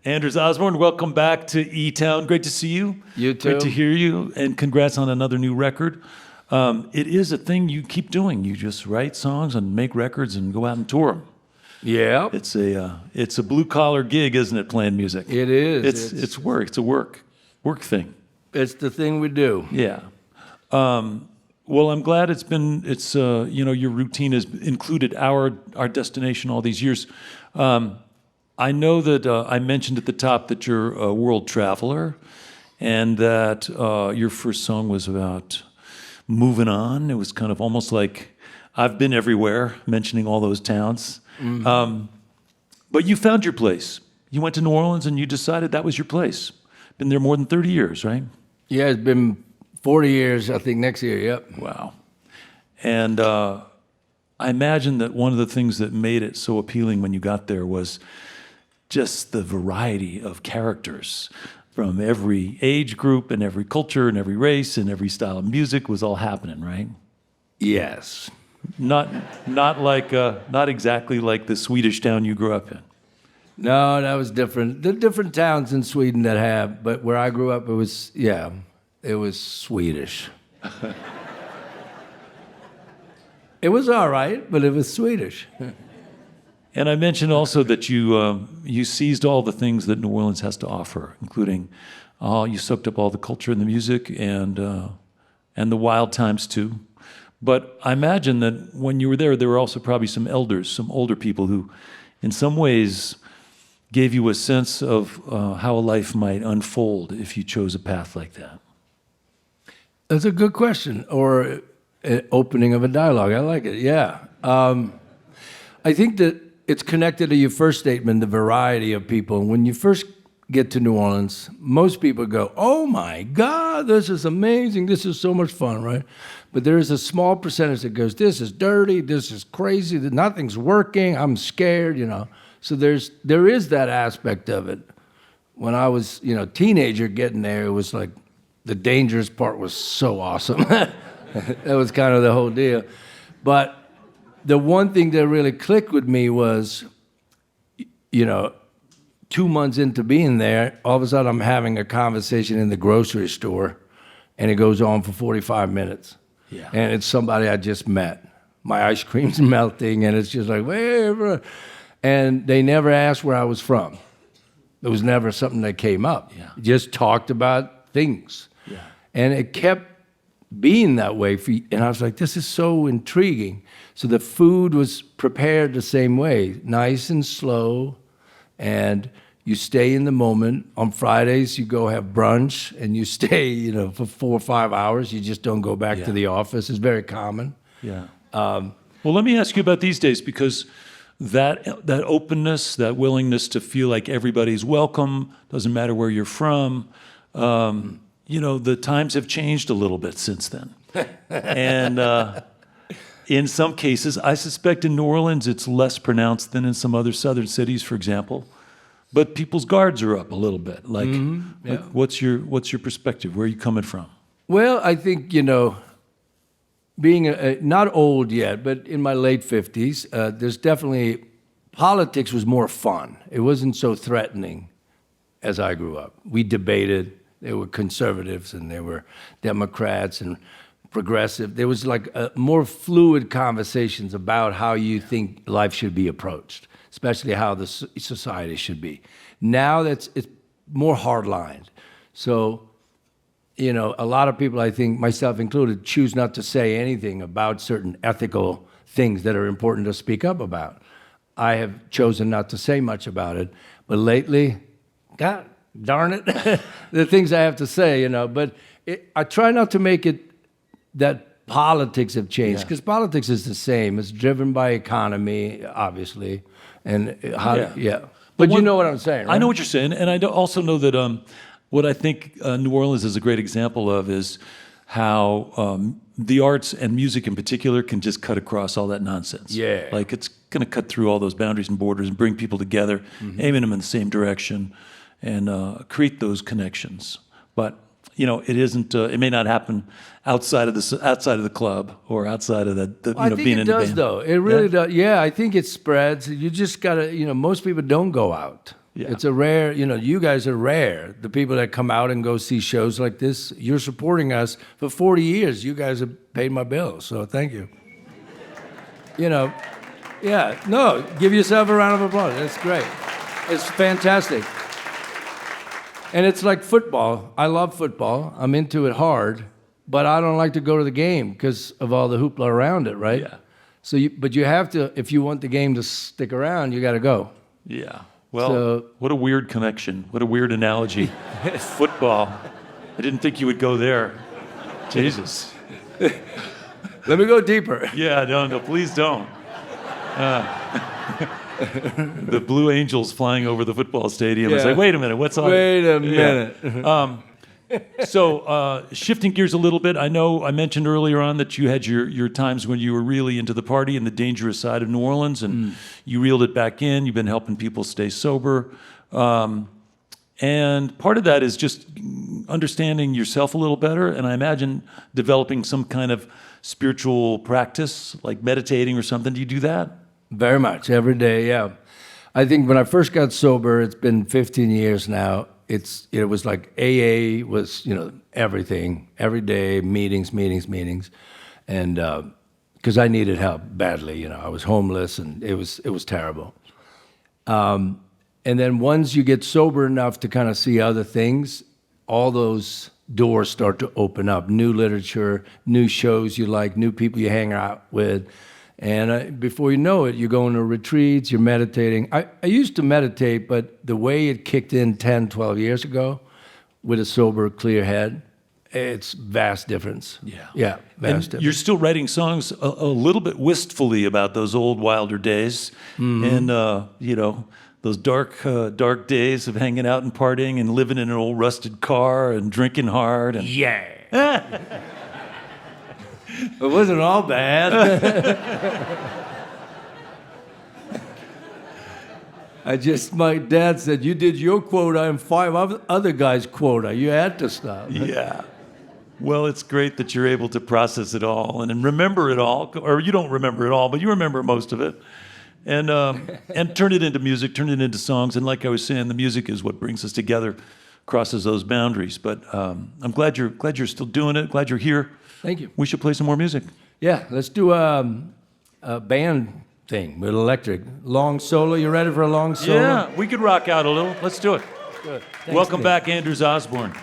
Anders Osborne, welcome back to eTown. Great to see you. You too. Great to hear you, and congrats on another new record. It is a thing you keep doing. You just write songs and make records and go out and tour them. Yeah. It's a blue collar gig, isn't it? Playing music. It is. It's work. It's a work thing. It's the thing we do. Yeah. Well, I'm glad your routine has included our destination all these years. I know that I mentioned at the top that you're a world traveler, and that your first song was about moving on. It was kind of almost like I've been everywhere, mentioning all those towns. Mm-hmm. But you found your place. You went to New Orleans and you decided that was your place. Been there more than 30 years, right? Yeah, it's been 40 years, I think, next year, yep. Wow. And I imagine that one of the things that made it so appealing when you got there was just the variety of characters from every age group and every culture and every race and every style of music was all happening, right? Yes. Not exactly like the Swedish town you grew up in. No, that was different. There are different towns in Sweden that have, but where I grew up, it was Swedish. It was all right, but it was Swedish. And I mentioned also that you seized all the things that New Orleans has to offer, including you soaked up all the culture and the music and the wild times too. But I imagine that when you were there were also probably some elders, some older people who, in some ways, gave you a sense of how a life might unfold if you chose a path like that. That's a good question, or an opening of a dialogue. I like it. Yeah, I think that it's connected to your first statement, the variety of people. When you first get to New Orleans, most people go, "Oh my God, this is amazing! This is so much fun!" Right? But there is a small percentage that goes, "This is dirty. This is crazy. Nothing's working. I'm scared." So there is that aspect of it. When I was, teenager getting there, it was like the dangerous part was so awesome. That was kind of the whole deal. But the one thing that really clicked with me was, 2 months into being there, all of a sudden I'm having a conversation in the grocery store, and it goes on for 45 minutes. Yeah. And it's somebody I just met. My ice cream's melting, and it's just like, where? And they never asked where I was from. It was never something that came up. Yeah. Just talked about things. Yeah. And it kept being that way. And I was like, this is so intriguing. So the food was prepared the same way, nice and slow, and you stay in the moment. On Fridays, you go have brunch, and you stay, for 4 or 5 hours. You just don't go back to the office. It's very common. Yeah. Well, let me ask you about these days, because that openness, that willingness to feel like everybody's welcome, doesn't matter where you're from, the times have changed a little bit since then. And in some cases, I suspect in New Orleans it's less pronounced than in some other southern cities, for example. But people's guards are up a little bit. Like what's your perspective? Where are you coming from? Well, I think, being not old yet, but in my late 50s, there's definitely, politics was more fun. It wasn't so threatening as I grew up. We debated. There were conservatives and there were Democrats and progressive. There was like more fluid conversations about how you think life should be approached, especially how the society should be. Now it's more hard-lined. So, a lot of people, I think, myself included, choose not to say anything about certain ethical things that are important to speak up about. I have chosen not to say much about it, but lately, God darn it, the things I have to say, but I try not to make it that politics have changed, because politics is the same. It's driven by economy, obviously, and But you know what I'm saying, right? I know what you're saying, and I also know that what I think New Orleans is a great example of is how the arts and music in particular can just cut across all that nonsense. Yeah. Like it's going to cut through all those boundaries and borders and bring people together, aiming them in the same direction, and create those connections. But it isn't. It may not happen outside of the club or outside of I think being it in the does, band. though. It really does. Yeah, I think it spreads. You just gotta. Most people don't go out. Yeah. It's a rare, you guys are rare. The people that come out and go see shows like this, you're supporting us for 40 years. You guys have paid my bills, so thank you. Yeah, no, give yourself a round of applause. That's great. It's fantastic. And it's like football. I love football. I'm into it hard, but I don't like to go to the game because of all the hoopla around it, right? Yeah. So, but you have to, if you want the game to stick around, you got to go. Yeah. Well, So- what a weird connection. What a weird analogy. Football. I didn't think you would go there. Jesus. Let me go deeper. Yeah, no, please don't. The Blue Angels flying over the football stadium. It's Yeah. like, wait a minute, what's on? Wait a Yeah. minute. So, shifting gears a little bit, I know I mentioned earlier on that you had your times when you were really into the party and the dangerous side of New Orleans, and you reeled it back in. You've been helping people stay sober. And part of that is just understanding yourself a little better, and I imagine developing some kind of spiritual practice, like meditating or something. Do you do that? Very much, every day, yeah. I think when I first got sober, it's been 15 years now, it was like AA was, everything, every day, meetings. And because I needed help badly, I was homeless and it was terrible. And then once you get sober enough to kind of see other things, all those doors start to open up. New literature, new shows you like, new people you hang out with. And before you know it, you're going to retreats, you're meditating. I used to meditate, but the way it kicked in 10, 12 years ago with a sober, clear head, it's vast difference. Yeah. Yeah, vast And difference. you're still writing songs a little bit wistfully about those old Wilder days, and those dark days of hanging out and partying and living in an old rusted car and drinking hard. And Yeah. It wasn't all bad. My dad said, you did your quota and 5 other guys' quota. You had to stop. yeah. Well, it's great that you're able to process it all and remember it all, or you don't remember it all, but you remember most of it, and turn it into music, turn it into songs. And like I was saying, the music is what brings us together, crosses those boundaries. But I'm glad you're still doing it. Glad you're here. Thank you. We should play some more music. Yeah, let's do a band thing with electric. Long solo. You ready for a long solo? Yeah, we could rock out a little. Let's do it. Good. Thanks, Welcome Nick. back, Anders Osborne.